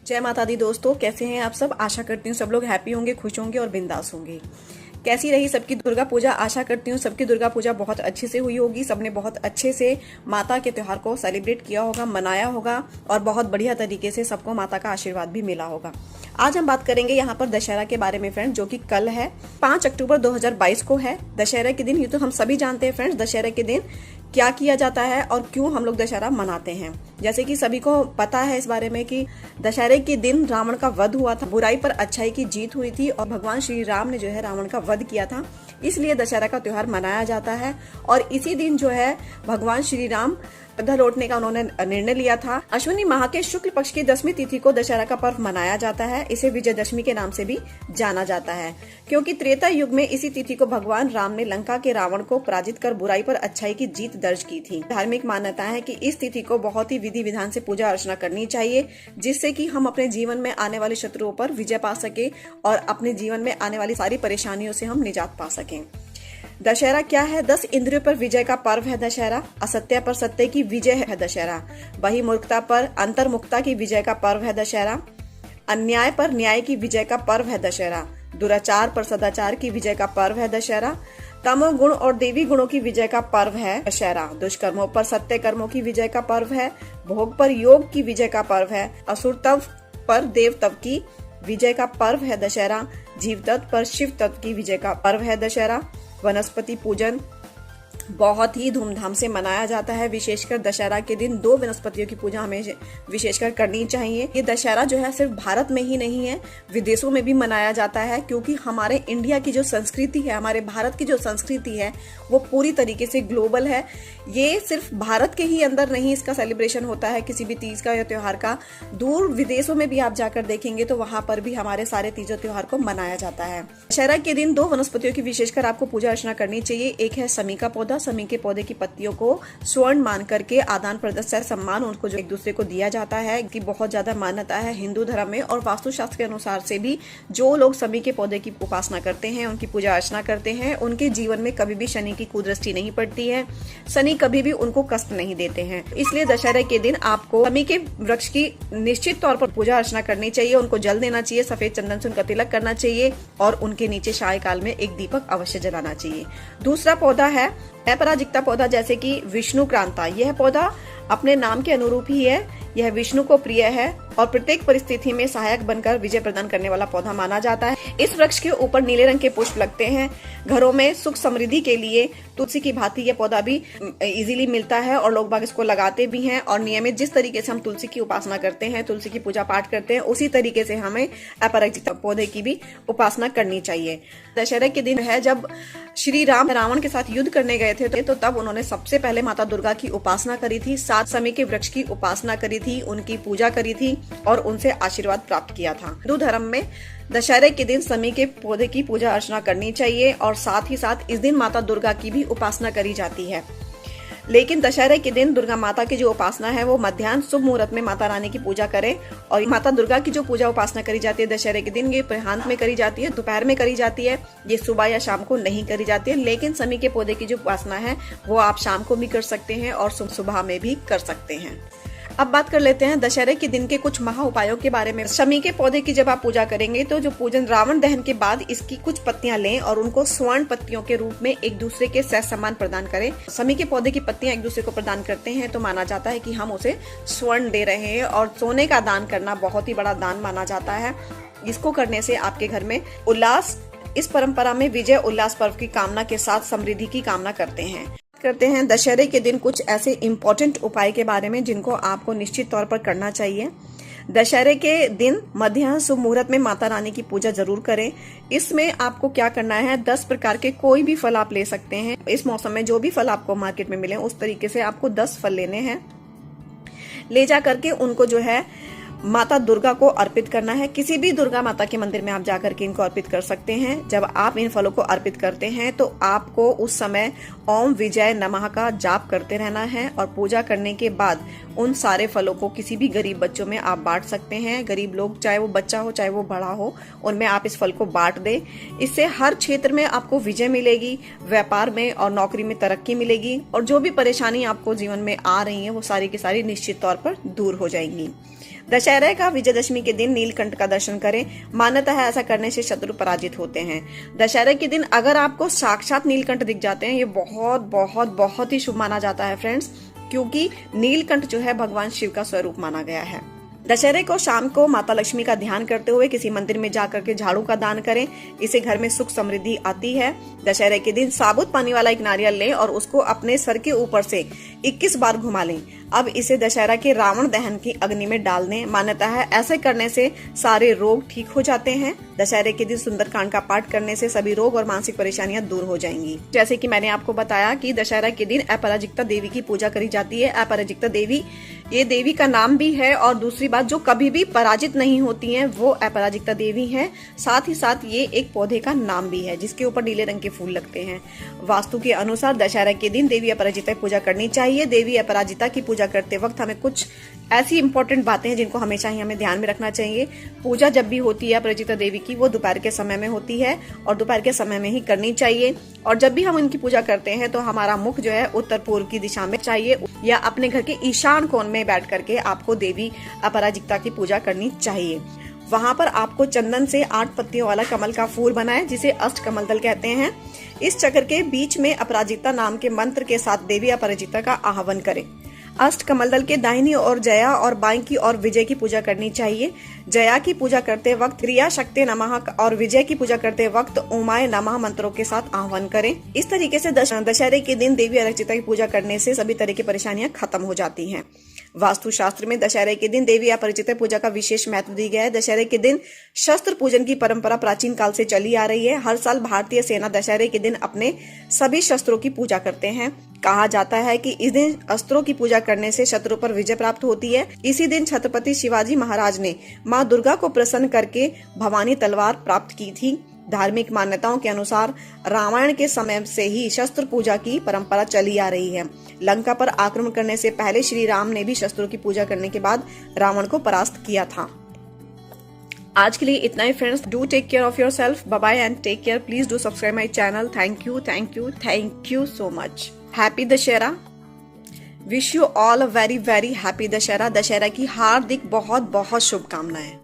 जय माता दी दोस्तों, कैसे हैं आप सब। आशा करती हूँ सब लोग हैप्पी होंगे, खुश होंगे और बिंदास होंगे। कैसी रही सबकी दुर्गा पूजा। आशा करती हूँ सबकी दुर्गा पूजा बहुत अच्छे से हुई होगी। सबने बहुत अच्छे से माता के त्योहार को सेलिब्रेट किया होगा, मनाया होगा और बहुत बढ़िया तरीके से सबको माता का आशीर्वाद भी मिला होगा। आज हम बात करेंगे यहाँ पर दशहरा के बारे में फ्रेंड, जो कि कल है 5 अक्टूबर 2022 को है। दशहरा के दिन ये तो हम सभी जानते हैं फ्रेंड्स, दशहरा के दिन क्या किया जाता है और क्यों हम लोग दशहरा मनाते हैं। जैसे कि सभी को पता है इस बारे में कि दशहरे के दिन रावण का वध हुआ था, बुराई पर अच्छाई की जीत हुई थी और भगवान श्री राम ने जो है रावण का वध किया था। इसलिए दशहरा का त्योहार मनाया जाता है और इसी दिन जो है भगवान श्री राम अयोध्या लौटने का उन्होंने निर्णय लिया था। अश्विनी माह के शुक्ल पक्ष की 10वीं तिथि को दशहरा का पर्व मनाया जाता है। इसे विजयदशमी के नाम से भी जाना जाता है, क्योंकि त्रेता युग में इसी तिथि को भगवान राम ने लंका के रावण को पराजित कर बुराई पर अच्छाई की जीत दर्ज की थी। धार्मिक मान्यता है कि इस तिथि को बहुत ही विधि विधान से पूजा अर्चना करनी चाहिए, जिससे कि हम अपने जीवन में आने वाले शत्रुओं पर विजय पा सके और अपने जीवन में आने वाली सारी परेशानियों से हम निजात पा सकें। दशहरा क्या है? 10 इंद्रियों पर विजय का पर्व है दशहरा। असत्य पर सत्य की विजय है दशहरा। बहिर्मुखता पर अंतर्मुखता की विजय का पर्व है दशहरा। अन्याय पर न्याय की विजय का पर्व है दशहरा। दुराचार पर सदाचार की विजय का पर्व है दशहरा। तमोगुण और देवी गुणों की विजय का पर्व है दशहरा। दुष्कर्मों पर सत्य कर्मों की विजय का पर्व है। भोग पर योग की विजय का पर्व है। असुर तत्व पर देव तत्व की विजय का पर्व है दशहरा। जीव तत्व पर शिव तत्व की विजय का पर्व है दशहरा। वनस्पति पूजन बहुत ही धूमधाम से मनाया जाता है। विशेषकर दशहरा के दिन 2 वनस्पतियों की पूजा हमें विशेषकर करनी चाहिए। ये दशहरा जो है सिर्फ भारत में ही नहीं है, विदेशों में भी मनाया जाता है, क्योंकि हमारे इंडिया की जो संस्कृति है, हमारे भारत की जो संस्कृति है वो पूरी तरीके से ग्लोबल है। ये सिर्फ भारत के ही अंदर नहीं इसका सेलिब्रेशन होता है, किसी भी तीज का या त्योहार का। दूर विदेशों में भी आप जाकर देखेंगे तो वहां पर भी हमारे सारे तीजों त्योहार को मनाया जाता है। दशहरा के दिन 2 वनस्पतियों की विशेषकर आपको पूजा अर्चना करनी चाहिए। एक है समी का पौधा। समी के पौधे की पत्तियों को स्वर्ण मान करके आदान प्रदान से सम्मान उनको जो एक दूसरे को दिया जाता है, कि बहुत ज्यादा मान्यता है हिंदू धर्म में और वास्तुशास्त्र के अनुसार से भी जो लोग समी के पौधे की उपासना करते हैं, उनकी पूजा अर्चना करते हैं, उनके जीवन में कभी भी शनि की कुदृष्टि नहीं पड़ती है। शनि कभी भी उनको कष्ट नहीं देते हैं। इसलिए दशहरे के दिन आपको समी के वृक्ष की निश्चित तौर पर पूजा अर्चना करनी चाहिए। उनको जल देना चाहिए, सफेद चंदन से उनका तिलक करना चाहिए और उनके नीचे साय काल में एक दीपक अवश्य जलाना चाहिए। दूसरा पौधा है अपराजिता पौधा, जैसे कि विष्णु क्रांता। यह पौधा अपने नाम के अनुरूप ही है। यह विष्णु को प्रिय है और प्रत्येक परिस्थिति में सहायक बनकर विजय प्रदान करने वाला पौधा माना जाता है। इस वृक्ष के ऊपर नीले रंग के पुष्प लगते हैं। घरों में सुख समृद्धि के लिए तुलसी की भांति यह पौधा भी इजीली मिलता है और लोग बाग इसको लगाते भी हैं। और नियमित जिस तरीके से हम तुलसी की उपासना करते हैं, तुलसी की पूजा पाठ करते हैं, उसी तरीके से हमें अपराजिता पौधे की भी उपासना करनी चाहिए। दशहरे के दिन है जब श्री राम रावण के साथ युद्ध करने गए थे, तो तब उन्होंने सबसे पहले माता दुर्गा की उपासना करी थी, 7 समी के वृक्ष की उपासना करी थी, उनकी पूजा करी थी और उनसे आशीर्वाद प्राप्त किया था। हिंदू धर्म में दशहरे के दिन समी के पौधे की पूजा अर्चना करनी चाहिए और साथ ही साथ इस दिन माता दुर्गा की भी उपासना करी जाती है। लेकिन दशहरे के दिन दुर्गा माता की जो उपासना है वो मध्याह्न शुभ मुहूर्त में माता रानी की पूजा करें। और माता दुर्गा की जो पूजा उपासना करी जाती है दशहरे के दिन, ये प्रहांत में करी जाती है, दोपहर में करी जाती है। ये सुबह या शाम को नहीं करी जाती है। लेकिन समी के पौधे की जो उपासना है वो आप शाम को भी कर सकते हैं और सुबह में भी कर सकते हैं। अब बात कर लेते हैं दशहरे के दिन के कुछ महा उपायों के बारे में। शमी के पौधे की जब आप पूजा करेंगे तो जो पूजन रावण दहन के बाद इसकी कुछ पत्तियां लें और उनको स्वर्ण पत्तियों के रूप में एक दूसरे के सह सम्मान प्रदान करें। शमी के पौधे की पत्तियां एक दूसरे को प्रदान करते हैं तो माना जाता है कि हम उसे स्वर्ण दे रहे हैं और सोने का दान करना बहुत ही बड़ा दान माना जाता है। इसको करने से आपके घर में उल्लास, इस परंपरा में विजय उल्लास पर्व की कामना के साथ समृद्धि की कामना करते हैं। दशहरे के दिन कुछ ऐसे इम्पोर्टेंट उपाय के बारे में जिनको आपको निश्चित तौर पर करना चाहिए। दशहरे के दिन मध्याह्न शुभ मुहूर्त में माता रानी की पूजा जरूर करें। इसमें आपको क्या करना है, 10 प्रकार के कोई भी फल आप ले सकते हैं। इस मौसम में जो भी फल आपको मार्केट में मिले उस तरीके से आपको 10 फल लेने हैं। ले जा करके उनको जो है माता दुर्गा को अर्पित करना है। किसी भी दुर्गा माता के मंदिर में आप जाकर के इनको अर्पित कर सकते हैं। जब आप इन फलों को अर्पित करते हैं तो आपको उस समय ओम विजय नमः का जाप करते रहना है और पूजा करने के बाद उन सारे फलों को किसी भी गरीब बच्चों में आप बांट सकते हैं। गरीब लोग, चाहे वो बच्चा हो चाहे वो बड़ा हो, उनमें आप इस फल को बांट दें। इससे हर क्षेत्र में आपको विजय मिलेगी, व्यापार में और नौकरी में तरक्की मिलेगी और जो भी परेशानी आपको जीवन में आ रही है वो सारी की सारी निश्चित तौर पर दूर हो जाएंगी। दशहरा का विजयदशमी के दिन नीलकंठ का दर्शन करें। मान्यता है ऐसा करने से शत्रु पराजित होते हैं। दशहरे के दिन अगर आपको साक्षात नीलकंठ दिख जाते हैं, ये बहुत बहुत बहुत ही शुभ माना जाता है फ्रेंड्स, क्योंकि नीलकंठ जो है भगवान शिव का स्वरूप माना गया है। दशहरे को शाम को माता लक्ष्मी का ध्यान करते हुए किसी मंदिर में जाकर के झाड़ू का दान करें। इससे घर में सुख समृद्धि आती है। दशहरे के दिन साबुत पानी वाला एक नारियल लें और उसको अपने सर के ऊपर से 21 बार घुमा लें। अब इसे दशहरा के रावण दहन की अग्नि में डाल दें। मान्यता है ऐसे करने से सारे रोग ठीक हो जाते हैं। दशहरे के दिन सुंदरकांड का पाठ करने से सभी रोग और मानसिक परेशानियां दूर हो जाएंगी। जैसे कि मैंने आपको बताया कि दशहरा के दिन अपराजिता देवी की पूजा करी जाती है। अपराजिता देवी ये देवी का नाम भी है, और दूसरी बात, जो कभी भी पराजित नहीं होती हैं वो अपराजिता देवी हैं। साथ ही साथ ये एक पौधे का नाम भी है जिसके ऊपर नीले रंग के फूल लगते हैं। वास्तु के अनुसार दशहरा के दिन देवी अपराजिता की पूजा करनी चाहिए। देवी अपराजिता की पूजा करते वक्त हमें कुछ ऐसी इंपॉर्टेंट बातें हैं जिनको हमेशा ही हमें ध्यान में रखना चाहिए। पूजा जब भी होती है अपराजिता देवी की, वो दोपहर के समय में होती है और दोपहर के समय में ही करनी चाहिए। और जब भी हम इनकी पूजा करते हैं तो हमारा मुख जो है उत्तर पूर्व की दिशा में चाहिए, या अपने घर के ईशान कोण में बैठ करके आपको देवी अपराजिता की पूजा करनी चाहिए। वहां पर आपको चंदन से 8 पत्तियों वाला कमल का फूल बनाएं, जिसे अष्टकमल दल कहते हैं। इस चक्र के बीच में अपराजिता नाम के मंत्र के साथ देवी अपराजिता का आह्वान करें। अष्ट कमल दल के दाहिनी ओर जया और बाईं की ओर विजय की पूजा करनी चाहिए। जया की पूजा करते वक्त क्रिया शक्ति नमः और विजय की पूजा करते वक्त उमाय नमः मंत्रों के साथ आह्वान करें। इस तरीके से दशहरे के दिन देवी अपराजिता की पूजा करने से सभी तरह की परेशानियां खत्म हो जाती हैं। वास्तु शास्त्र में दशहरे के दिन देवी अपराजिता पूजा का विशेष महत्व दिया गया है। दशहरे के दिन शस्त्र पूजन की परंपरा प्राचीन काल से चली आ रही है। हर साल भारतीय सेना दशहरे के दिन अपने सभी शस्त्रों की पूजा करते हैं। कहा जाता है कि इस दिन अस्त्रों की पूजा करने से शत्रु पर विजय प्राप्त होती है। इसी दिन छत्रपति शिवाजी महाराज ने माँ दुर्गा को प्रसन्न करके भवानी तलवार प्राप्त की थी। धार्मिक मान्यताओं के अनुसार रामायण के समय से ही शस्त्र पूजा की परंपरा चली आ रही है। लंका पर आक्रमण करने से पहले श्री राम ने भी शस्त्रों की पूजा करने के बाद रावण को परास्त किया था। आज के लिए इतना ही friends. Do take care of yourself. Bye bye and take care. Please do subscribe my channel. Thank you, thank you, thank you so much. Happy Dussehra. Wish you all a very very happy Dussehra. Dussehra की हार्दिक बहुत बहुत शुभकामनाएं।